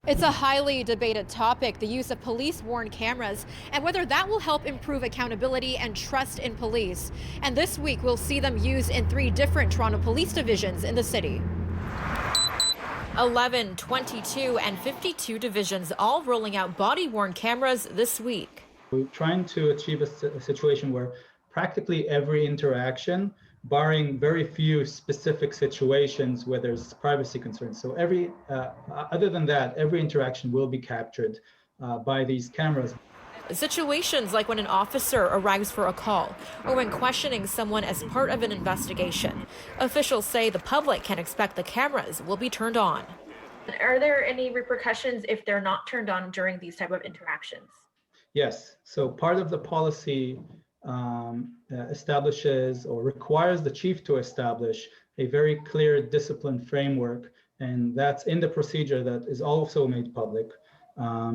It's a highly debated topic, the use of police-worn cameras, and whether that will help improve accountability and trust in police. And this week, we'll see them used in 3 different Toronto police divisions in the city. 11, 22, and 52 divisions all rolling out body-worn cameras this week. We're trying to achieve a situation where practically every interaction, barring very few specific situations where there's privacy concerns. So other than that, every interaction will be captured by these cameras. Situations like when an officer arrives for a call or when questioning someone as part of an investigation. Officials say the public can expect the cameras will be turned on. Are there any repercussions if they're not turned on during these type of interactions? Yes. So part of the policy establishes or requires the chief to establish a very clear discipline framework, and that's in the procedure that is also made public. I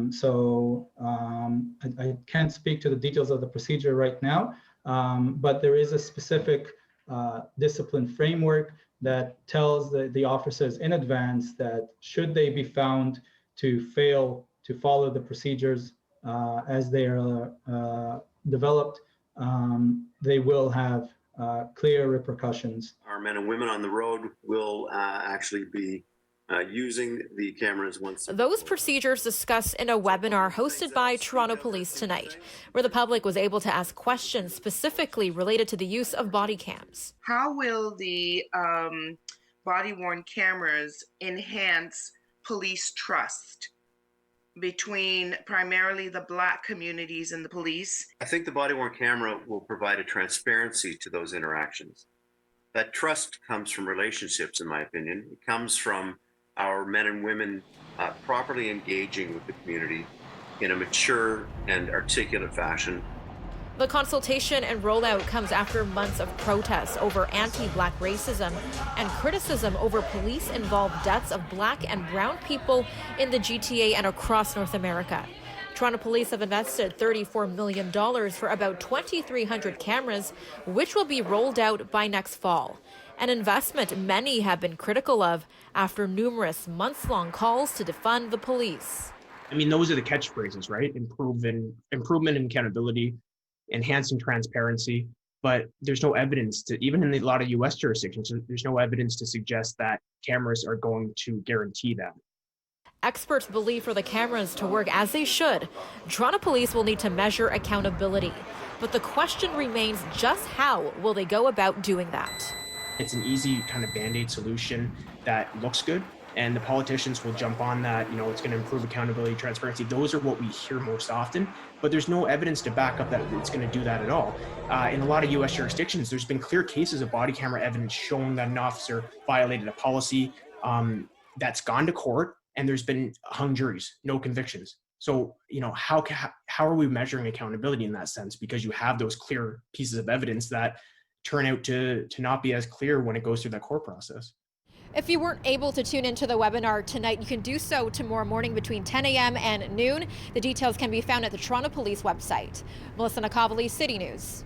can't speak to the details of the procedure right now, but there is a specific discipline framework that tells the officers in advance that should they be found to fail to follow the procedures as they are developed, they will have clear repercussions. Our men and women on the road will actually be using the cameras once. Those procedures discussed in a webinar hosted by Toronto Police tonight, where the public was able to ask questions specifically related to the use of body cams. How will the body-worn cameras enhance police trust between primarily the Black communities and the police? I think the body-worn camera will provide a transparency to those interactions. That trust comes from relationships, in my opinion. It comes from our men and women properly engaging with the community in a mature and articulate fashion. The consultation and rollout comes after months of protests over anti-Black racism and criticism over police-involved deaths of Black and brown people in the GTA and across North America. Toronto Police have invested $34 million for about 2,300 cameras, which will be rolled out by next fall. An investment many have been critical of after numerous months-long calls to defund the police. I mean, those are the catchphrases, right? Improvement in accountability, enhancing transparency, but there's no evidence to, even in a lot of US jurisdictions, there's no evidence to suggest that cameras are going to guarantee that. Experts believe for the cameras to work as they should, Toronto Police will need to measure accountability. But the question remains, just how will they go about doing that? It's an easy kind of Band-Aid solution that looks good, and the politicians will jump on that, it's going to improve accountability, transparency. Those are what we hear most often, but there's no evidence to back up that it's going to do that at all. In a lot of US jurisdictions, there's been clear cases of body camera evidence showing that an officer violated a policy that's gone to court, and there's been hung juries, no convictions. So, how are we measuring accountability in that sense? Because you have those clear pieces of evidence that turn out to not be as clear when it goes through that court process. If you weren't able to tune into the webinar tonight, you can do so tomorrow morning between 10 a.m. and noon. The details can be found at the Toronto Police website. Melissa Nakhavoly, City News.